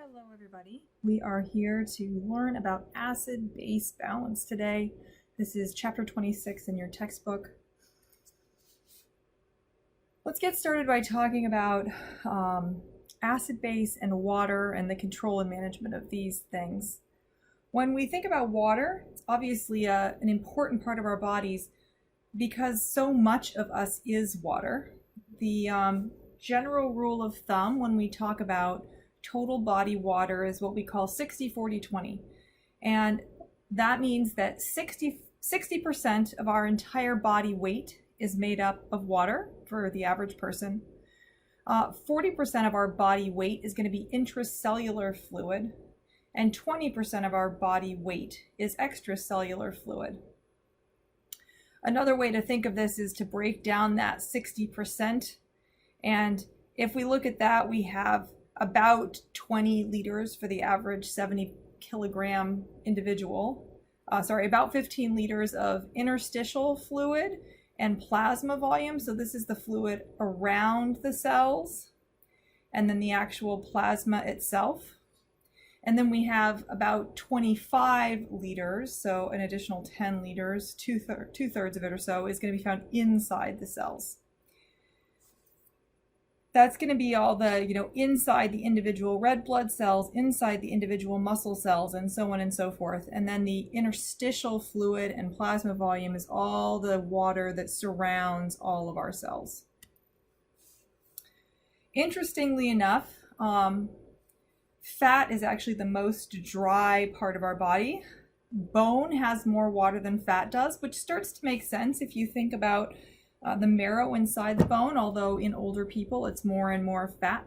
Hello everybody. We are here to learn about acid-base balance today. This is chapter 26 in your textbook. Let's get started by talking about acid base and water and the control and management of these things. When we think about water, it's obviously an important part of our bodies because so much of us is water. The general rule of thumb when we talk about total body water is what we call 60-40-20. And that means that 60% of our entire body weight is made up of water for the average person. 40% of our body weight is going to be intracellular fluid, and 20% of our body weight is extracellular fluid. Another way to think of this is to break down that 60%. And if we look at that, we have about 20 liters for the average 70 kilogram individual. About 15 liters of interstitial fluid and plasma volume. So this is the fluid around the cells, and then the actual plasma itself. And then we have about 25 liters, so an additional 10 liters, two-thirds of it or so, is going to be found inside the cells. That's going to be all the, inside the individual red blood cells, inside the individual muscle cells, and so on and so forth. And then the interstitial fluid and plasma volume is all the water that surrounds all of our cells. Interestingly enough, fat is actually the most dry part of our body. Bone has more water than fat does, which starts to make sense if you think about the marrow inside the bone, although in older people it's more and more fat.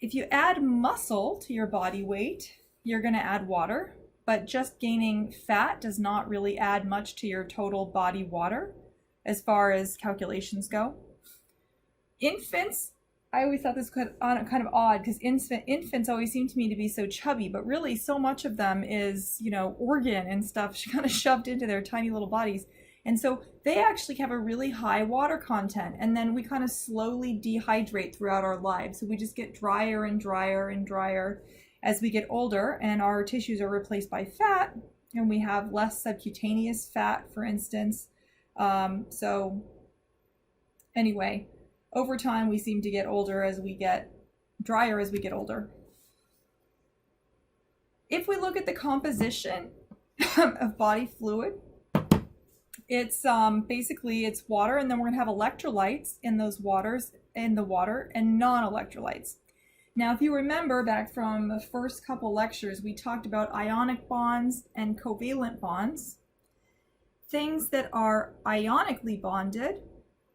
If you add muscle to your body weight, you're going to add water, but just gaining fat does not really add much to your total body water as far as calculations go. Infants, I always thought this kind of odd because infants always seem to me to be so chubby, but really so much of them is, organ and stuff kind of shoved into their tiny little bodies. And so they actually have a really high water content, and then we kind of slowly dehydrate throughout our lives. So we just get drier and drier and drier as we get older, and our tissues are replaced by fat, and we have less subcutaneous fat, for instance. So anyway, over time we seem to get older as we get drier as we get older. If we look at the composition of body fluid, it's basically it's water, and then we're going to have electrolytes in those waters, in the water, and non-electrolytes. Now, if you remember back from the first couple lectures, we talked about ionic bonds and covalent bonds. Things that are ionically bonded,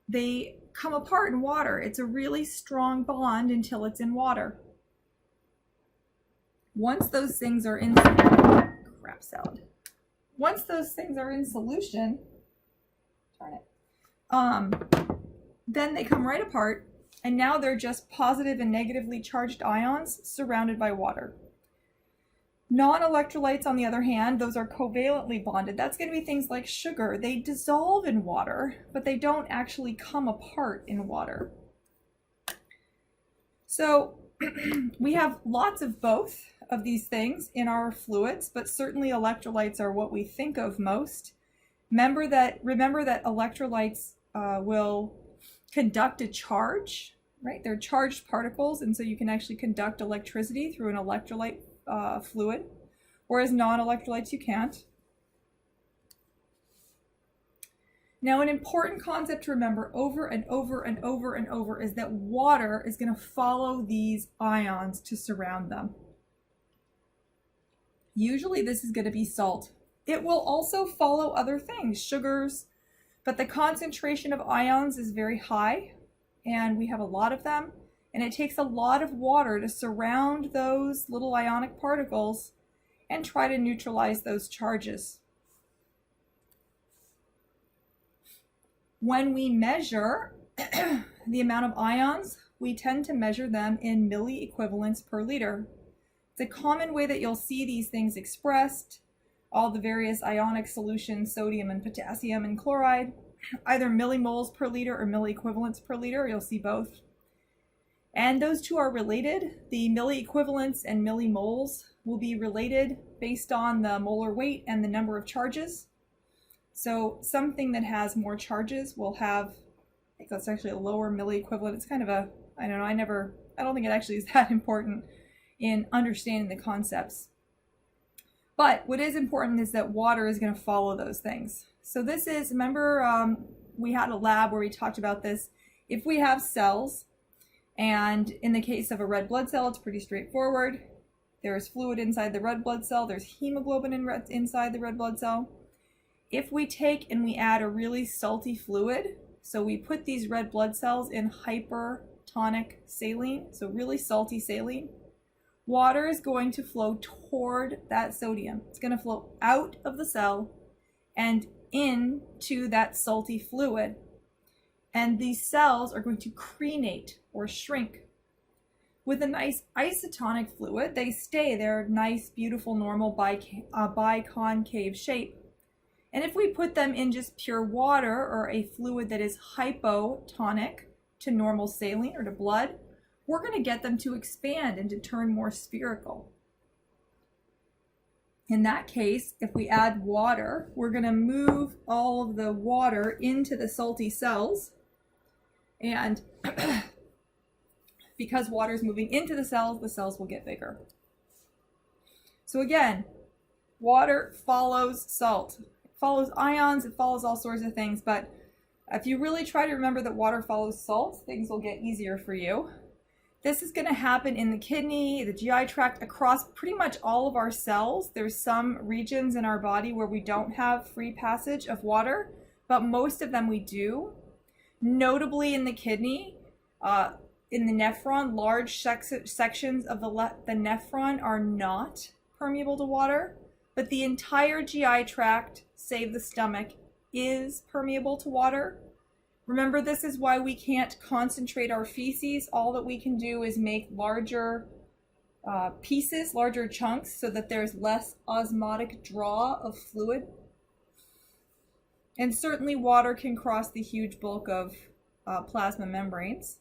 they come apart in water. It's a really strong bond until it's in water. Once those things are in Once those things are in solution, then they come right apart, and now they're just positive and negatively charged ions surrounded by water. Non-electrolytes, on the other hand, those are covalently bonded. That's going to be things like sugar. They dissolve in water, but they don't actually come apart in water. So we have lots of both of these things in our fluids, but certainly electrolytes are what we think of most. Remember that electrolytes will conduct a charge, right? They're charged particles, and so you can actually conduct electricity through an electrolyte fluid, whereas non-electrolytes you can't. Now, an important concept to remember over and over and over and over is that water is going to follow these ions to surround them. Usually this is going to be salt. It will also follow other things, sugars, but the concentration of ions is very high, and we have a lot of them, and it takes a lot of water to surround those little ionic particles and try to neutralize those charges. When we measure the amount of ions, we tend to measure them in milliequivalents per liter. It's a common way that you'll see these things expressed. All the various ionic solutions, sodium and potassium and chloride, either millimoles per liter or milliequivalents per liter. You'll see both. And those two are related. The milliequivalents and millimoles will be related based on the molar weight and the number of charges. So something that has more charges will have, I think that's actually a lower milliequivalent. It's kind of a, I don't know, I don't think it actually is that important in understanding the concepts. But what is important is that water is going to follow those things. So this is, remember we had a lab where we talked about this. If we have cells, and in the case of a red blood cell, it's pretty straightforward. There's fluid inside the red blood cell. There's hemoglobin inside the red blood cell. If we take and we add a really salty fluid, so we put these red blood cells in hypertonic saline, so really salty saline, water is going to flow toward that sodium. It's going to flow out of the cell and into that salty fluid. And these cells are going to crenate or shrink. With a nice isotonic fluid, they stay their nice, beautiful, normal biconcave shape. And if we put them in just pure water or a fluid that is hypotonic to normal saline or to blood, we're going to get them to expand and to turn more spherical. In that case, if we add water, we're going to move all of the water into the salty cells. And because water is moving into the cells will get bigger. So again, water follows salt. It follows ions, it follows all sorts of things. But if you really try to remember that water follows salt, things will get easier for you. This is going to happen in the kidney, the GI tract, across pretty much all of our cells. There's some regions in our body where we don't have free passage of water, but most of them we do. Notably in the kidney, in the nephron, large sections of the nephron are not permeable to water, but the entire GI tract, save the stomach, is permeable to water. Remember, this is why we can't concentrate our feces. All that we can do is make larger pieces, larger chunks, so that there's less osmotic draw of fluid. And certainly water can cross the huge bulk of plasma membranes.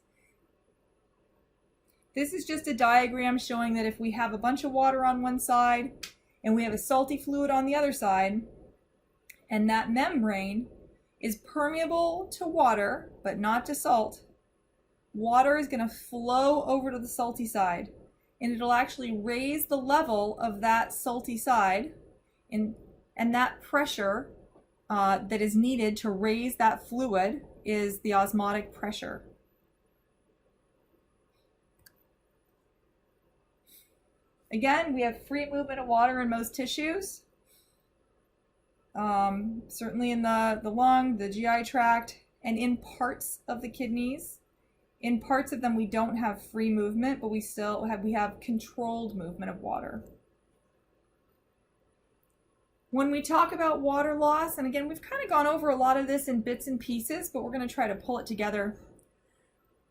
This is just a diagram showing that if we have a bunch of water on one side and we have a salty fluid on the other side, and that membrane is permeable to water, but not to salt, water is going to flow over to the salty side, and it'll actually raise the level of that salty side, and that pressure that is needed to raise that fluid is the osmotic pressure. Again, we have free movement of water in most tissues. Certainly in the lung, the GI tract, and in parts of the kidneys. In parts of them we don't have free movement, but we have controlled movement of water. When we talk about water loss, and again, we've kind of gone over a lot of this in bits and pieces, but we're going to try to pull it together.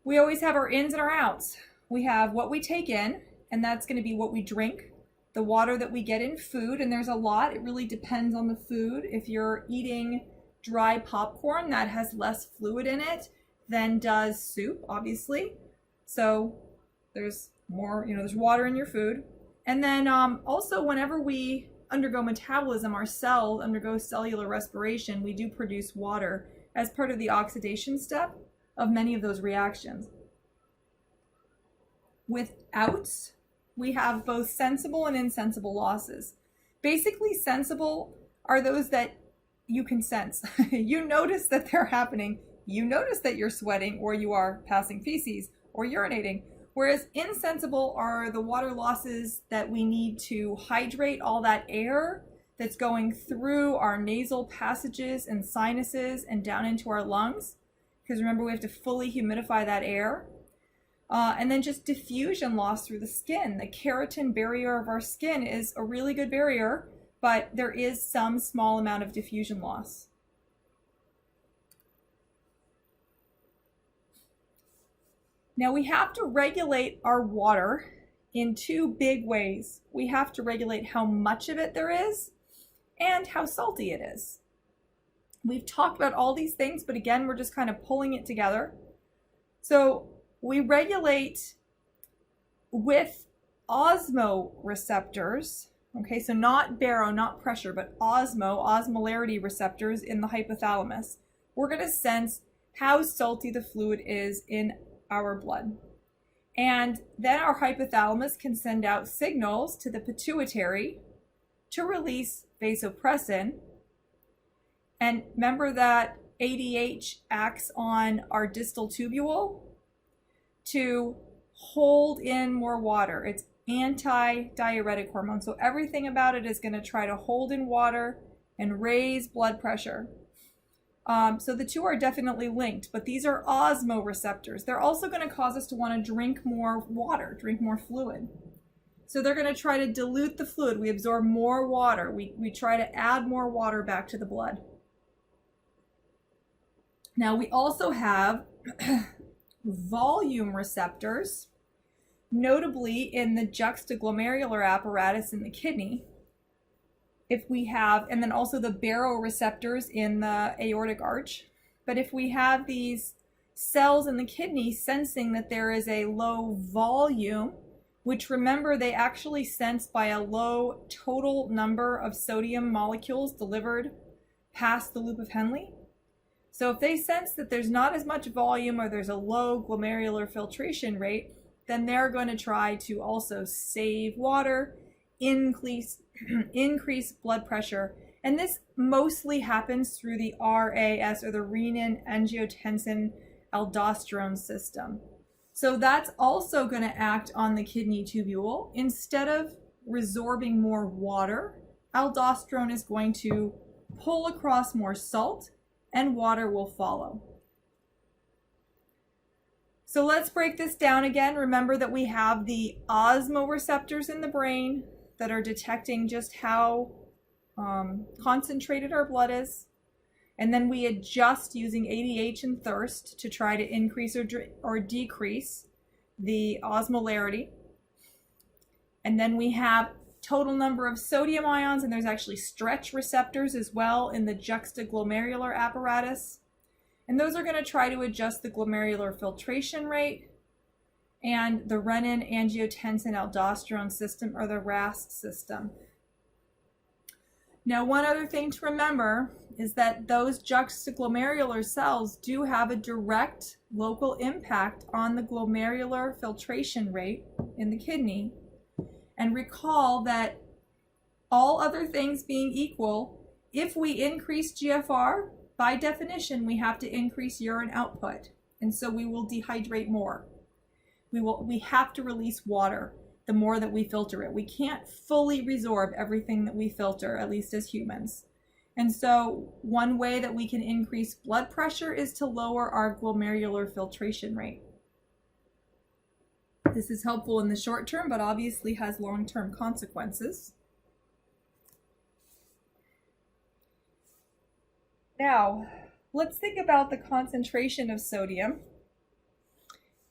We always have our ins and our outs. We have what we take in, and that's going to be what we drink, the water that we get in food, and there's a lot. It really depends on the food. If you're eating dry popcorn, that has less fluid in it than does soup, obviously. So there's more, there's water in your food. And then also whenever we undergo metabolism, our cells undergo cellular respiration, we do produce water as part of the oxidation step of many of those reactions. With outs, we have both sensible and insensible losses. Basically, sensible are those that you can sense. You notice that they're happening. You notice that you're sweating, or you are passing feces or urinating. Whereas insensible are the water losses that we need to hydrate all that air that's going through our nasal passages and sinuses and down into our lungs. Because remember, we have to fully humidify that air. And then just diffusion loss through the skin. The keratin barrier of our skin is a really good barrier, but there is some small amount of diffusion loss. Now we have to regulate our water in two big ways. We have to regulate how much of it there is and how salty it is. We've talked about all these things, but again, we're just kind of pulling it together. So we regulate with osmoreceptors, okay, so not baro, not pressure, but osmolarity receptors in the hypothalamus, we're going to sense how salty the fluid is in our blood. And then our hypothalamus can send out signals to the pituitary to release vasopressin. And remember that ADH acts on our distal tubule to hold in more water. It's anti-diuretic hormone. So everything about it is going to try to hold in water and raise blood pressure. So the two are definitely linked, but these are osmoreceptors. They're also going to cause us to want to drink more water, drink more fluid. So they're going to try to dilute the fluid. We absorb more water. We try to add more water back to the blood. Now we also have volume receptors, notably in the juxtaglomerular apparatus in the kidney. If we have, and then also the baroreceptors in the aortic arch. But if we have these cells in the kidney sensing that there is a low volume, which remember they actually sense by a low total number of sodium molecules delivered past the loop of Henle. So if they sense that there's not as much volume or there's a low glomerular filtration rate, then they're going to try to also save water, increase blood pressure. And this mostly happens through the RAS, or the renin-angiotensin-aldosterone system. So that's also going to act on the kidney tubule. Instead of resorbing more water, aldosterone is going to pull across more salt, and water will follow. So let's break this down again. Remember that we have the osmoreceptors in the brain that are detecting just how concentrated our blood is. And then we adjust using ADH and thirst to try to increase or decrease the osmolarity. And then we have total number of sodium ions, and there's actually stretch receptors as well in the juxtaglomerular apparatus. And those are going to try to adjust the glomerular filtration rate and the renin-angiotensin-aldosterone system, or the RAS system. Now, one other thing to remember is that those juxtaglomerular cells do have a direct local impact on the glomerular filtration rate in the kidney. And recall that all other things being equal, if we increase GFR, by definition, we have to increase urine output. And so we will dehydrate more. We have to release water the more that we filter it. We can't fully resorb everything that we filter, at least as humans. And so one way that we can increase blood pressure is to lower our glomerular filtration rate. This is helpful in the short term, but obviously has long-term consequences. Now, let's think about the concentration of sodium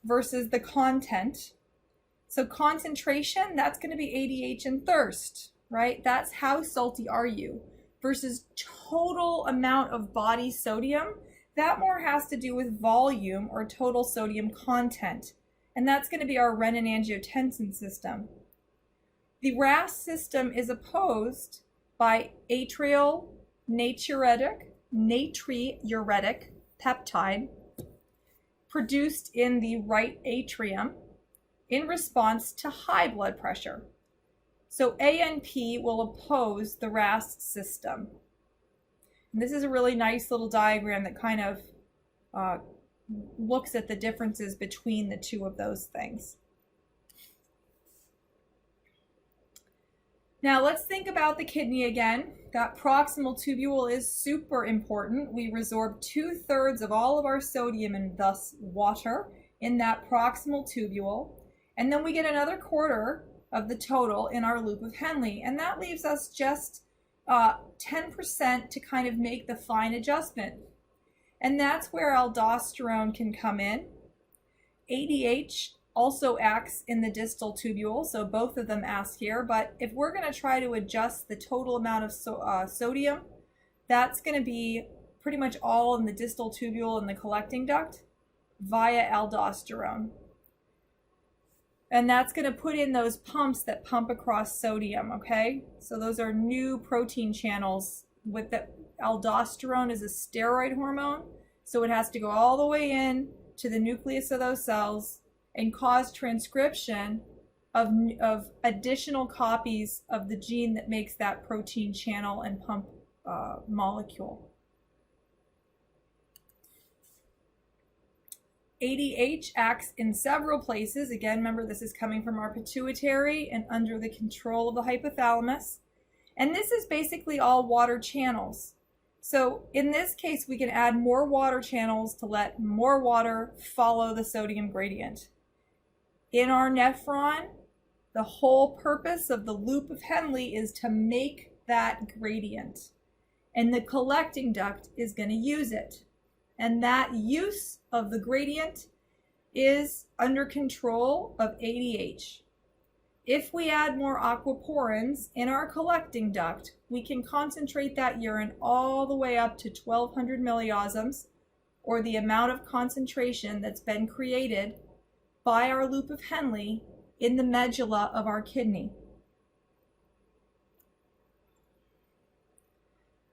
versus the content. So concentration, that's going to be ADH and thirst, right? That's how salty are you. Versus total amount of body sodium, that more has to do with volume, or total sodium content. And that's going to be our renin-angiotensin system. The RAS system is opposed by atrial natriuretic peptide produced in the right atrium in response to high blood pressure. So ANP will oppose the RAS system. And this is a really nice little diagram that kind of looks at the differences between the two of those things. Now let's think about the kidney again. That proximal tubule is super important. We resorb 2/3 of all of our sodium, and thus water, in that proximal tubule. And then we get another 1/4 of the total in our loop of Henle. And that leaves us just 10% to kind of make the fine adjustment. And that's where aldosterone can come in. ADH also acts in the distal tubule, so both of them ask here. But if we're going to try to adjust the total amount of sodium, that's going to be pretty much all in the distal tubule and the collecting duct via aldosterone. And that's going to put in those pumps that pump across sodium, okay? So those are new protein channels. With the aldosterone is a steroid hormone, so it has to go all the way in to the nucleus of those cells and cause transcription of additional copies of the gene that makes that protein channel and pump molecule. ADH acts in several places. Again, remember, this is coming from our pituitary and under the control of the hypothalamus. And this is basically all water channels. So in this case, we can add more water channels to let more water follow the sodium gradient. In our nephron, the whole purpose of the loop of Henle is to make that gradient. And the collecting duct is going to use it. And that use of the gradient is under control of ADH. If we add more aquaporins in our collecting duct, we can concentrate that urine all the way up to 1200 milliosms, or the amount of concentration that's been created by our loop of Henle in the medulla of our kidney.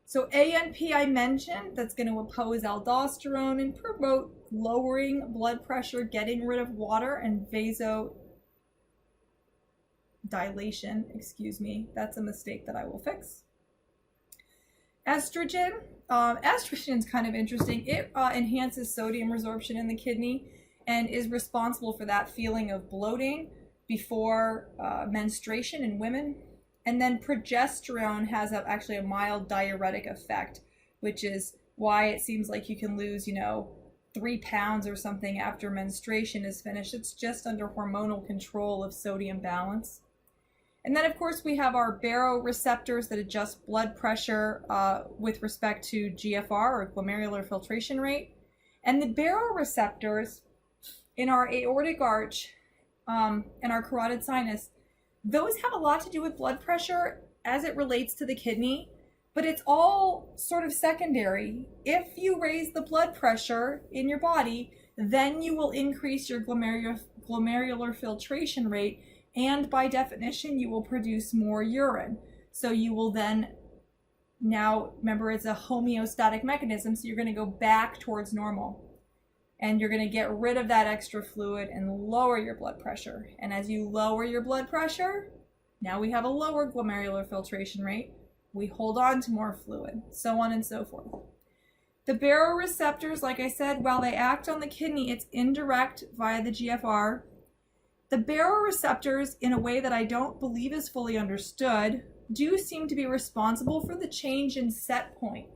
So ANP I mentioned, that's going to oppose aldosterone and promote lowering blood pressure, getting rid of water, and vasodilation. That's a mistake that I will fix. Estrogen. Estrogen is kind of interesting. It enhances sodium resorption in the kidney and is responsible for that feeling of bloating before menstruation in women. And then progesterone has actually a mild diuretic effect, which is why it seems like you can lose, 3 pounds or something after menstruation is finished. It's just under hormonal control of sodium balance. And then, of course, we have our baroreceptors that adjust blood pressure with respect to GFR, or glomerular filtration rate. And the baroreceptors in our aortic arch and our carotid sinus, those have a lot to do with blood pressure as it relates to the kidney, but it's all sort of secondary. If you raise the blood pressure in your body, then you will increase your glomerular filtration rate, and by definition, you will produce more urine. So you will then, now remember, it's a homeostatic mechanism, so you're going to go back towards normal. And you're going to get rid of that extra fluid and lower your blood pressure. And as you lower your blood pressure, now we have a lower glomerular filtration rate. We hold on to more fluid, so on and so forth. The baroreceptors, like I said, while they act on the kidney, it's indirect via the GFR. The baroreceptors, in a way that I don't believe is fully understood, do seem to be responsible for the change in set point.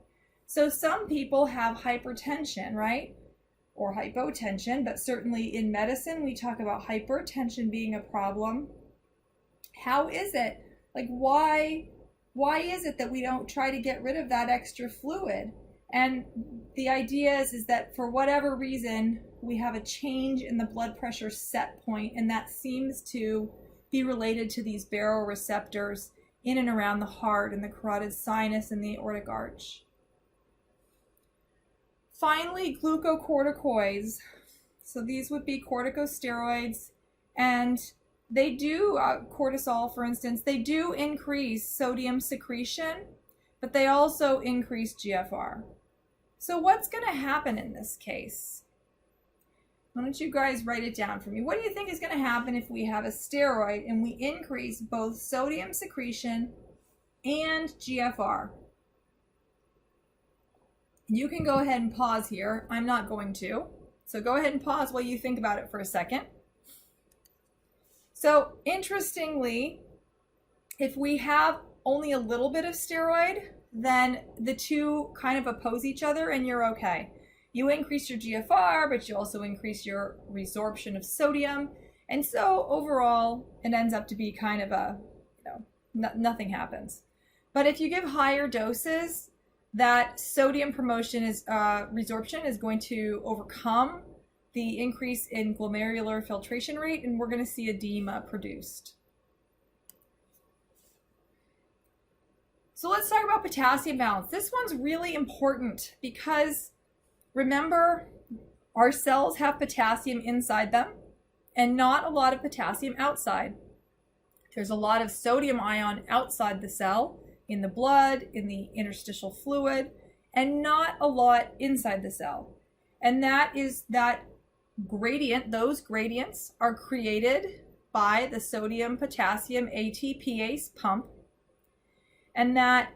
So some people have hypertension, right? Or hypotension, but certainly in medicine, we talk about hypertension being a problem. How is it? Like, why is it that we don't try to get rid of that extra fluid? And the idea is that for whatever reason, we have a change in the blood pressure set point, and that seems to be related to these baroreceptors in and around the heart and the carotid sinus and the aortic arch. Finally, glucocorticoids. So these would be corticosteroids, and they do, cortisol for instance, they do increase sodium secretion, but they also increase GFR. So what's going to happen in this case? Why don't you guys write it down for me? What do you think is going to happen if we have a steroid and we increase both sodium secretion and GFR? You can go ahead and pause here. I'm not going to. So go ahead and pause while you think about it for a second. So interestingly, if we have only a little bit of steroid, then the two kind of oppose each other and you're okay. You increase your GFR, but you also increase your resorption of sodium. And so overall, it ends up to be kind of a, nothing happens. But if you give higher doses, that sodium resorption is going to overcome the increase in glomerular filtration rate, and we're going to see edema produced. So let's talk about potassium balance. This one's really important because remember, our cells have potassium inside them, and not a lot of potassium outside. There's a lot of sodium ion outside the cell, in the blood, in the interstitial fluid, and not a lot inside the cell. And that gradient, those gradients are created by the sodium potassium ATPase pump. And that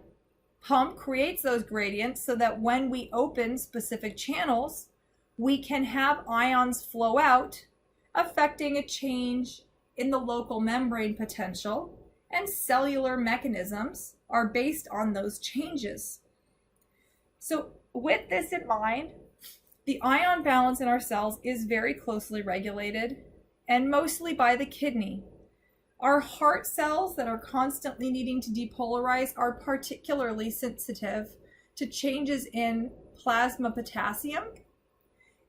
pump creates those gradients so that when we open specific channels, we can have ions flow out, affecting a change in the local membrane potential, and cellular mechanisms are based on those changes. So with this in mind, the ion balance in our cells is very closely regulated, and mostly by the kidney. Our heart cells that are constantly needing to depolarize are particularly sensitive to changes in plasma potassium,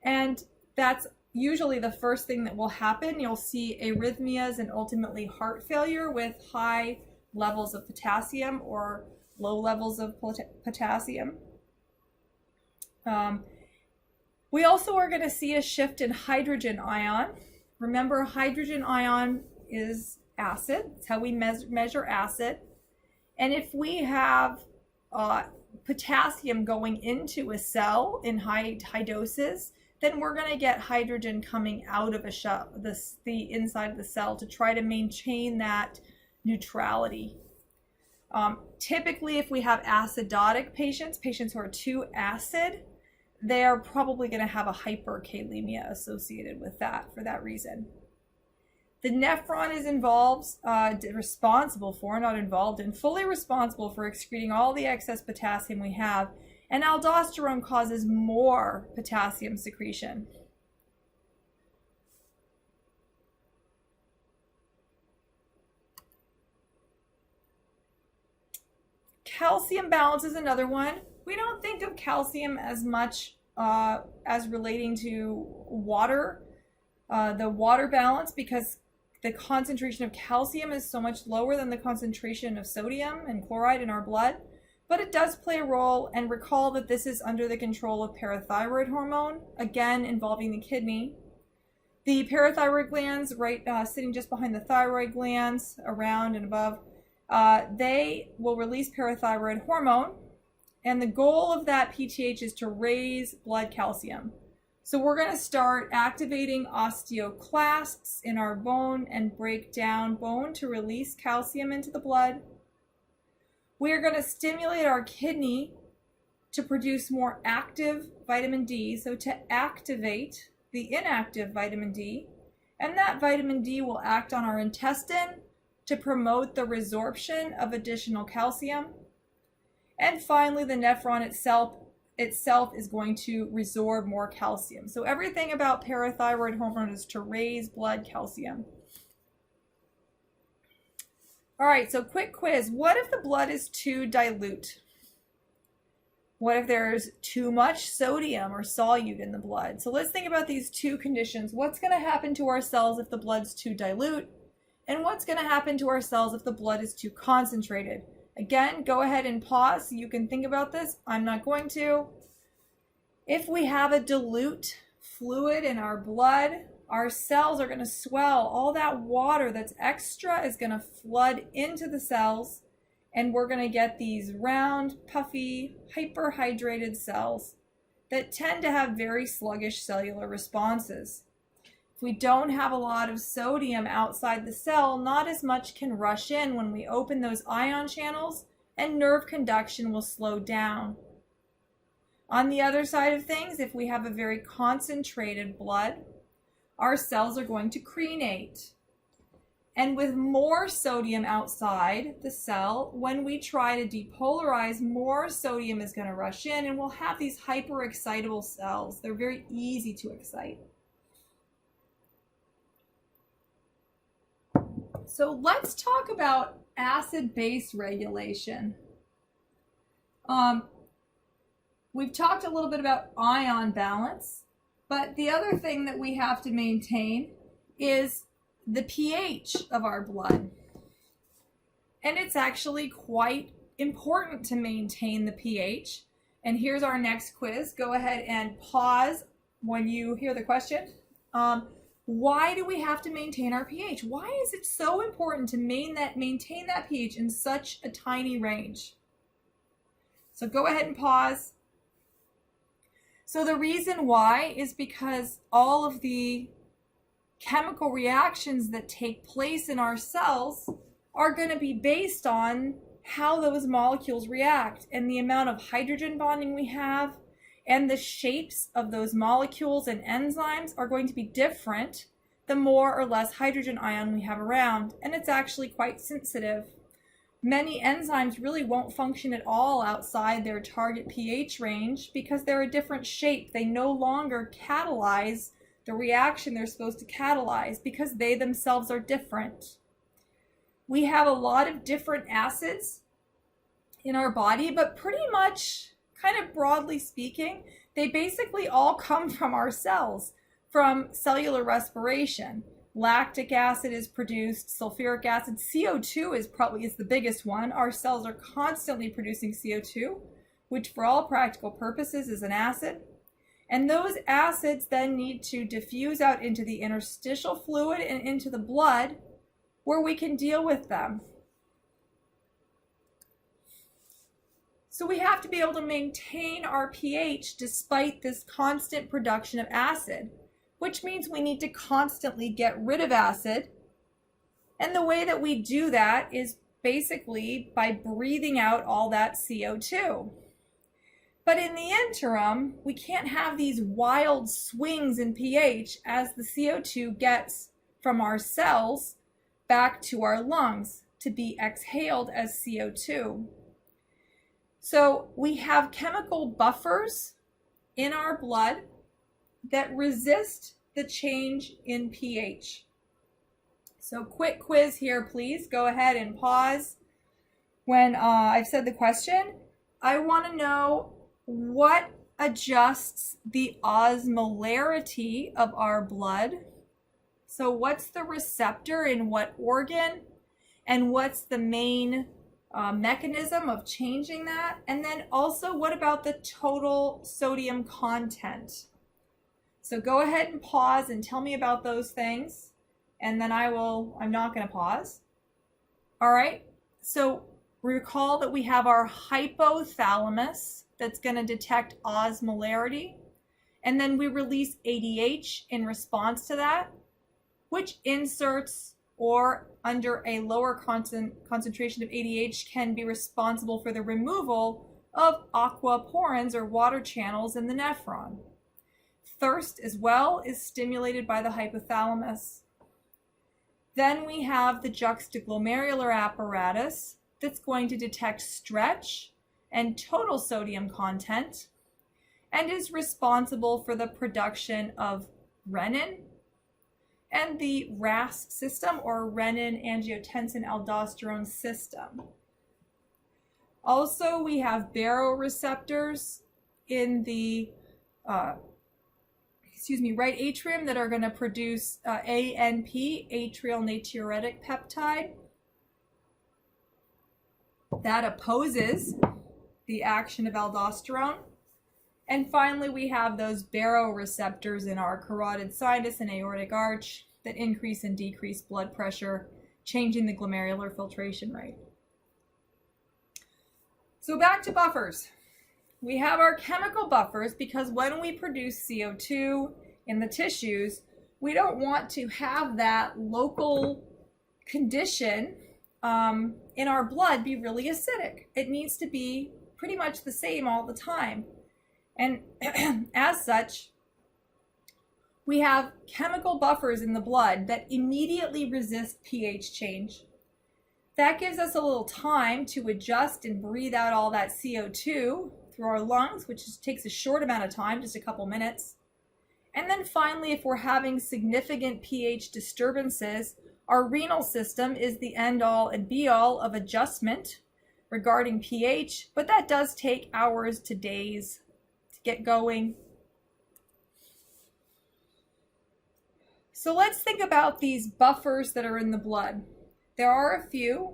and that's usually the first thing that will happen. You'll see arrhythmias and ultimately heart failure with high levels of potassium or low levels of potassium. We also are going to see a shift in hydrogen ion. Remember, hydrogen ion is acid. It's how we measure acid. And if we have potassium going into a cell in high doses, then we're going to get hydrogen coming out of the inside of the cell to try to maintain that neutrality. Typically, if we have acidotic patients who are too acid, they are probably going to have a hyperkalemia associated with that for that reason. The nephron is fully responsible for excreting all the excess potassium we have, and aldosterone causes more potassium secretion. Calcium balance is another one. We don't think of calcium as much as relating to water, the water balance, because the concentration of calcium is so much lower than the concentration of sodium and chloride in our blood. But it does play a role, and recall that this is under the control of parathyroid hormone, again involving the kidney. The parathyroid glands, sitting just behind the thyroid glands, around and above, they will release parathyroid hormone, and the goal of that PTH is to raise blood calcium. So we're going to start activating osteoclasts in our bone and break down bone to release calcium into the blood. We are going to stimulate our kidney to produce more active vitamin D, so to activate the inactive vitamin D, and that vitamin D will act on our intestine to promote the resorption of additional calcium. And finally, the nephron itself is going to resorb more calcium. So everything about parathyroid hormone is to raise blood calcium. All right, so quick quiz. What if the blood is too dilute? What if there's too much sodium or solute in the blood? So let's think about these two conditions. What's going to happen to our cells if the blood's too dilute? And what's going to happen to our cells if the blood is too concentrated? Again, go ahead and pause so you can think about this. I'm not going to. If we have a dilute fluid in our blood, our cells are going to swell. All that water that's extra is going to flood into the cells, and we're going to get these round, puffy, hyperhydrated cells that tend to have very sluggish cellular responses. If we don't have a lot of sodium outside the cell, not as much can rush in when we open those ion channels, and nerve conduction will slow down. On the other side of things, if we have a very concentrated blood, our cells are going to crenate. And with more sodium outside the cell, when we try to depolarize, more sodium is going to rush in, and we'll have these hyperexcitable cells. They're very easy to excite. So let's talk about acid-base regulation. We've talked a little bit about ion balance, but the other thing that we have to maintain is the pH of our blood. And it's actually quite important to maintain the pH. And here's our next quiz. Go ahead and pause when you hear the question. why do we have to maintain our pH? Why is it so important to maintain that pH in such a tiny range? So go ahead and pause. So the reason why is because all of the chemical reactions that take place in our cells are going to be based on how those molecules react, and the amount of hydrogen bonding we have and the shapes of those molecules and enzymes are going to be different the more or less hydrogen ion we have around, and it's actually quite sensitive. Many enzymes really won't function at all outside their target pH range because they're a different shape. They no longer catalyze the reaction they're supposed to catalyze because they themselves are different. We have a lot of different acids in our body, but pretty much, kind of broadly speaking, they basically all come from our cells, from cellular respiration. Lactic acid is produced, sulfuric acid, CO2 is the biggest one. Our cells are constantly producing CO2, which for all practical purposes is an acid. And those acids then need to diffuse out into the interstitial fluid and into the blood where we can deal with them. So we have to be able to maintain our pH despite this constant production of acid, which means we need to constantly get rid of acid. And the way that we do that is basically by breathing out all that CO2. But in the interim, we can't have these wild swings in pH as the CO2 gets from our cells back to our lungs to be exhaled as CO2. So we have chemical buffers in our blood that resist the change in pH. So quick quiz here, please. Go ahead and pause when I've said the question. I want to know what adjusts the osmolarity of our blood. So what's the receptor in what organ? And what's the main mechanism of changing that? And then also, what about the total sodium content? So go ahead and pause and tell me about those things. And then I'm not going to pause. All right. So recall that we have our hypothalamus that's going to detect osmolarity. And then we release ADH in response to that, which inserts or under a lower concentration of ADH can be responsible for the removal of aquaporins or water channels in the nephron. Thirst as well is stimulated by the hypothalamus. Then we have the juxtaglomerular apparatus that's going to detect stretch and total sodium content and is responsible for the production of renin and the RAS system, or renin-angiotensin-aldosterone system. Also, we have baroreceptors in the right atrium that are going to produce ANP, atrial natriuretic peptide. That opposes the action of aldosterone. And finally, we have those baroreceptors in our carotid sinus and aortic arch that increase and decrease blood pressure, changing the glomerular filtration rate. So back to buffers. We have our chemical buffers because when we produce CO2 in the tissues, we don't want to have that local condition in our blood be really acidic. It needs to be pretty much the same all the time. And as such, we have chemical buffers in the blood that immediately resist pH change. That gives us a little time to adjust and breathe out all that CO2 through our lungs, which just takes a short amount of time, just a couple minutes. And then finally, if we're having significant pH disturbances, our renal system is the end all and be all of adjustment regarding pH, but that does take hours to days to get going. So let's think about these buffers that are in the blood. There are a few.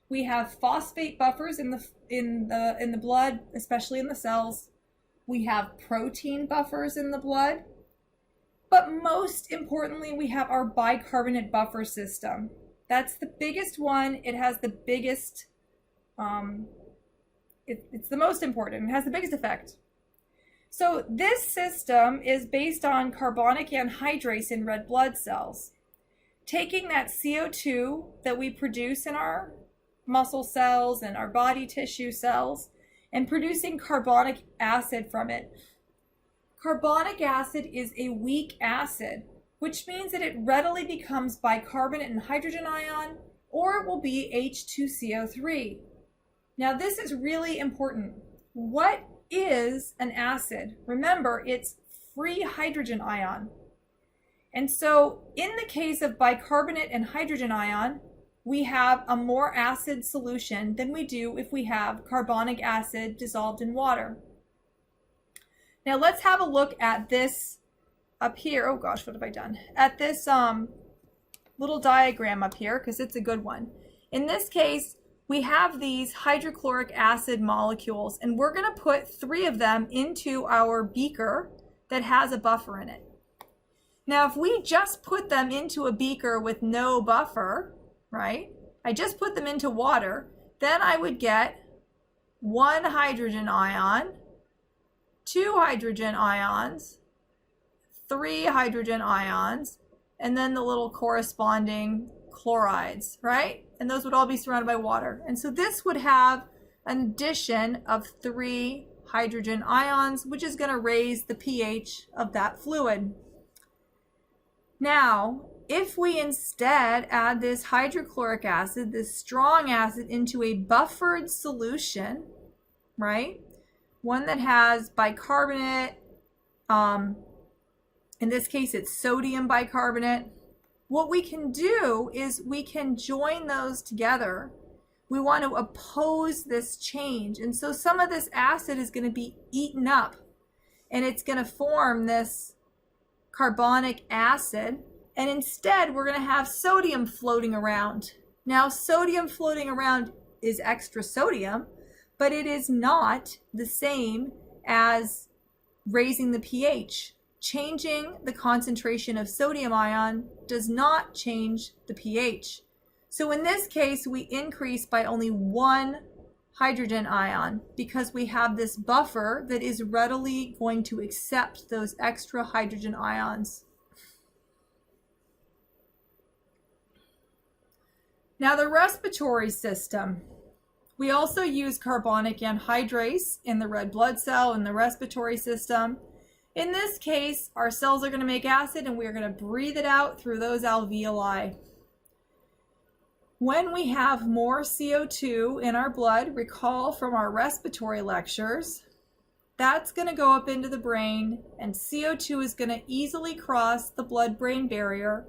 We have phosphate buffers in the blood, especially in the cells. We have protein buffers in the blood. But most importantly, we have our bicarbonate buffer system. That's the biggest one. It has the biggest, it's the most important. It has the biggest effect. So this system is based on carbonic anhydrase in red blood cells. Taking that CO2 that we produce in our muscle cells and our body tissue cells and producing carbonic acid from it. Carbonic acid is a weak acid, which means that it readily becomes bicarbonate and hydrogen ion, or it will be H2CO3. Now this is really important. What is an acid? Remember, it's free hydrogen ion. And so in the case of bicarbonate and hydrogen ion, we have a more acid solution than we do if we have carbonic acid dissolved in water. Now let's have a look at this up here. Oh gosh, what have I done? At this little diagram up here, because it's a good one. In this case, we have these hydrochloric acid molecules, and we're going to put 3 of them into our beaker that has a buffer in it. Now, if we just put them into a beaker with no buffer, right? I just put them into water, then I would get 1 hydrogen ion, 2 hydrogen ions, 3 hydrogen ions, and then the little corresponding chlorides, right? And those would all be surrounded by water. And so this would have an addition of 3 hydrogen ions, which is going to raise the pH of that fluid. Now, if we instead add this hydrochloric acid, this strong acid, into a buffered solution, right? One that has bicarbonate, in this case it's sodium bicarbonate. What we can do is we can join those together. We want to oppose this change. And so some of this acid is going to be eaten up and it's going to form this carbonic acid. And instead we're going to have sodium floating around. Now sodium floating around is extra sodium, but it is not the same as raising the pH. Changing the concentration of sodium ion does not change the pH. So in this case, we increase by only 1 hydrogen ion because we have this buffer that is readily going to accept those extra hydrogen ions. Now the respiratory system. We also use carbonic anhydrase in the red blood cell in the respiratory system. In this case, our cells are going to make acid and we're going to breathe it out through those alveoli. When we have more CO2 in our blood, recall from our respiratory lectures, that's going to go up into the brain and CO2 is going to easily cross the blood-brain barrier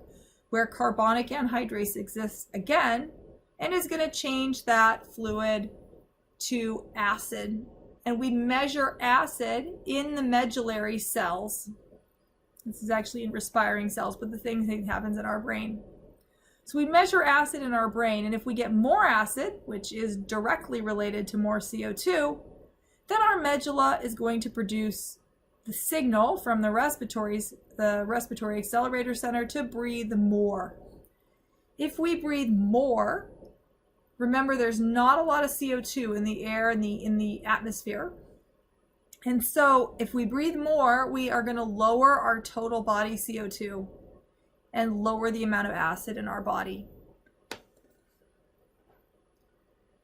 where carbonic anhydrase exists again and is going to change that fluid to acid. And we measure acid in the medullary cells. This is actually in respiring cells, but the thing that happens in our brain. So we measure acid in our brain, and if we get more acid, which is directly related to more CO2, then our medulla is going to produce the signal from the respiratory accelerator center to breathe more. If we breathe more, remember there's not a lot of CO2 in the air and in the atmosphere. And so if we breathe more, we are going to lower our total body CO2 and lower the amount of acid in our body.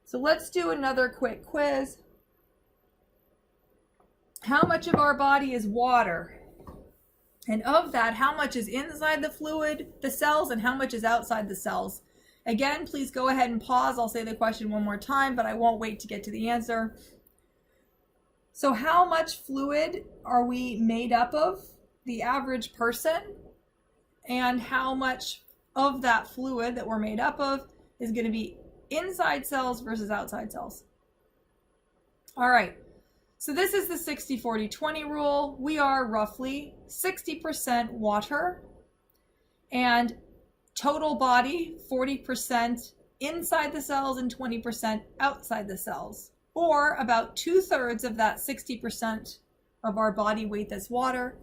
So let's do another quick quiz. How much of our body is water? And of that, how much is inside the fluid, the cells, and how much is outside the cells? Again, please go ahead and pause. I'll say the question one more time, but I won't wait to get to the answer. So how much fluid are we made up of, the average person? And how much of that fluid that we're made up of is going to be inside cells versus outside cells? All right. So this is the 60-40-20 rule. We are roughly 60% water and total body 40% inside the cells and 20% outside the cells, or about 2/3 of that 60% of our body weight that's water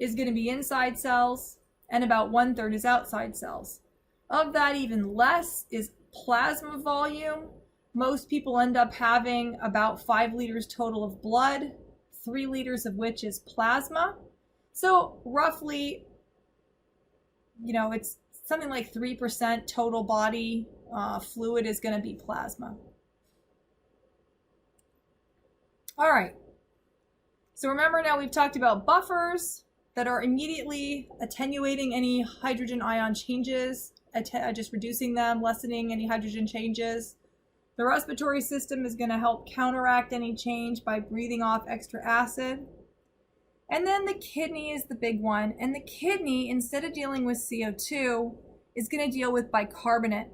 is going to be inside cells and about 1/3 is outside cells. Of that, even less is plasma volume. Most people end up having about 5 liters total of blood, 3 liters of which is plasma. So roughly, it's something like 3% total body fluid is going to be plasma. All right. So remember now we've talked about buffers that are immediately attenuating any hydrogen ion changes, just reducing them, lessening any hydrogen changes. The respiratory system is going to help counteract any change by breathing off extra acid. And then the kidney is the big one. And the kidney, instead of dealing with CO2, is going to deal with bicarbonate.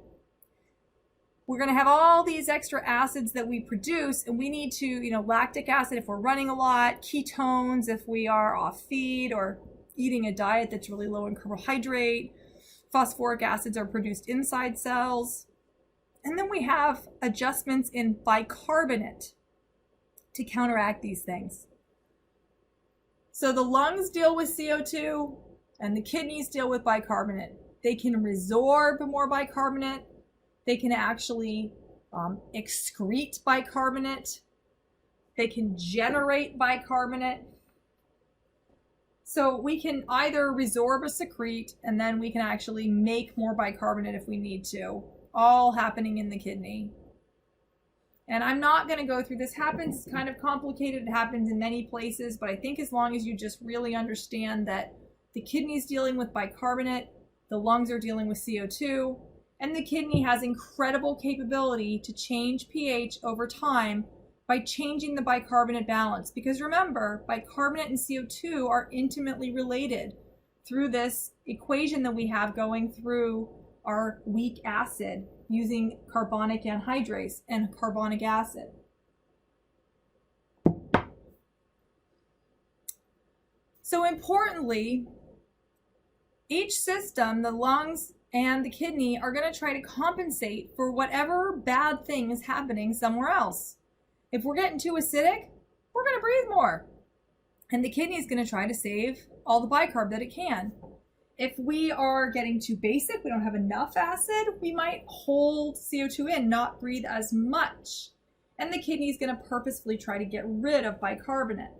We're going to have all these extra acids that we produce, and we need to, lactic acid if we're running a lot, ketones if we are off feed or eating a diet that's really low in carbohydrate. Phosphoric acids are produced inside cells. And then we have adjustments in bicarbonate to counteract these things. So the lungs deal with CO2 and the kidneys deal with bicarbonate. They can resorb more bicarbonate. They can actually excrete bicarbonate. They can generate bicarbonate. So we can either resorb or secrete, and then we can actually make more bicarbonate if we need to, all happening in the kidney. And I'm not going to go through this. Happens kind of complicated. It happens in many places, but I think as long as you just really understand that the kidney's dealing with bicarbonate, the lungs are dealing with CO2, and the kidney has incredible capability to change pH over time by changing the bicarbonate balance. Because remember, bicarbonate and CO2 are intimately related through this equation that we have going through our weak acid using carbonic anhydrase and carbonic acid. So importantly, each system, the lungs and the kidney, are going to try to compensate for whatever bad thing is happening somewhere else. If we're getting too acidic, we're going to breathe more. And the kidney is going to try to save all the bicarb that it can. If we are getting too basic, we don't have enough acid, we might hold CO2 in, not breathe as much. And the kidney is going to purposefully try to get rid of bicarbonate.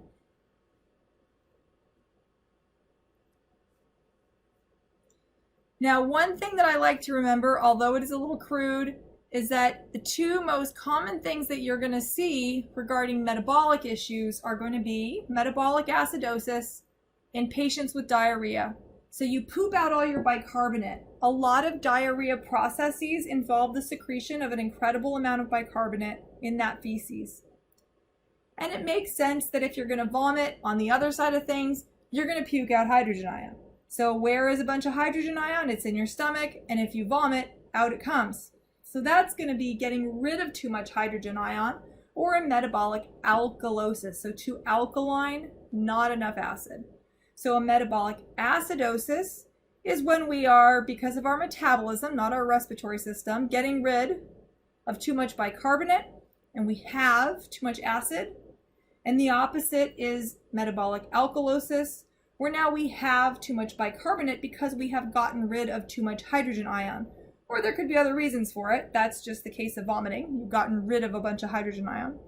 Now, one thing that I like to remember, although it is a little crude, is that the two most common things that you're going to see regarding metabolic issues are going to be metabolic acidosis in patients with diarrhea. So you poop out all your bicarbonate. A lot of diarrhea processes involve the secretion of an incredible amount of bicarbonate in that feces. And it makes sense that if you're going to vomit, on the other side of things, you're going to puke out hydrogen ion. So where is a bunch of hydrogen ion? It's in your stomach, and if you vomit, out it comes. So that's going to be getting rid of too much hydrogen ion, or a metabolic alkalosis. So too alkaline, not enough acid. So a metabolic acidosis is when we are, because of our metabolism, not our respiratory system, getting rid of too much bicarbonate, and we have too much acid. And the opposite is metabolic alkalosis, where now we have too much bicarbonate because we have gotten rid of too much hydrogen ion. Or there could be other reasons for it. That's just the case of vomiting. You've gotten rid of a bunch of hydrogen ion.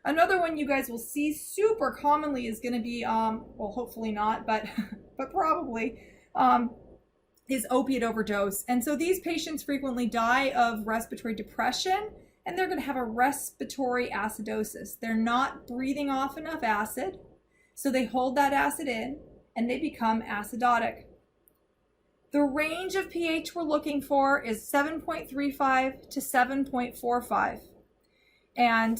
Another one you guys will see super commonly is going to be, well, hopefully not, but probably, is opiate overdose. And so these patients frequently die of respiratory depression, and they're going to have a respiratory acidosis. They're not breathing off enough acid, so they hold that acid in, and they become acidotic. The range of pH we're looking for is 7.35 to 7.45. And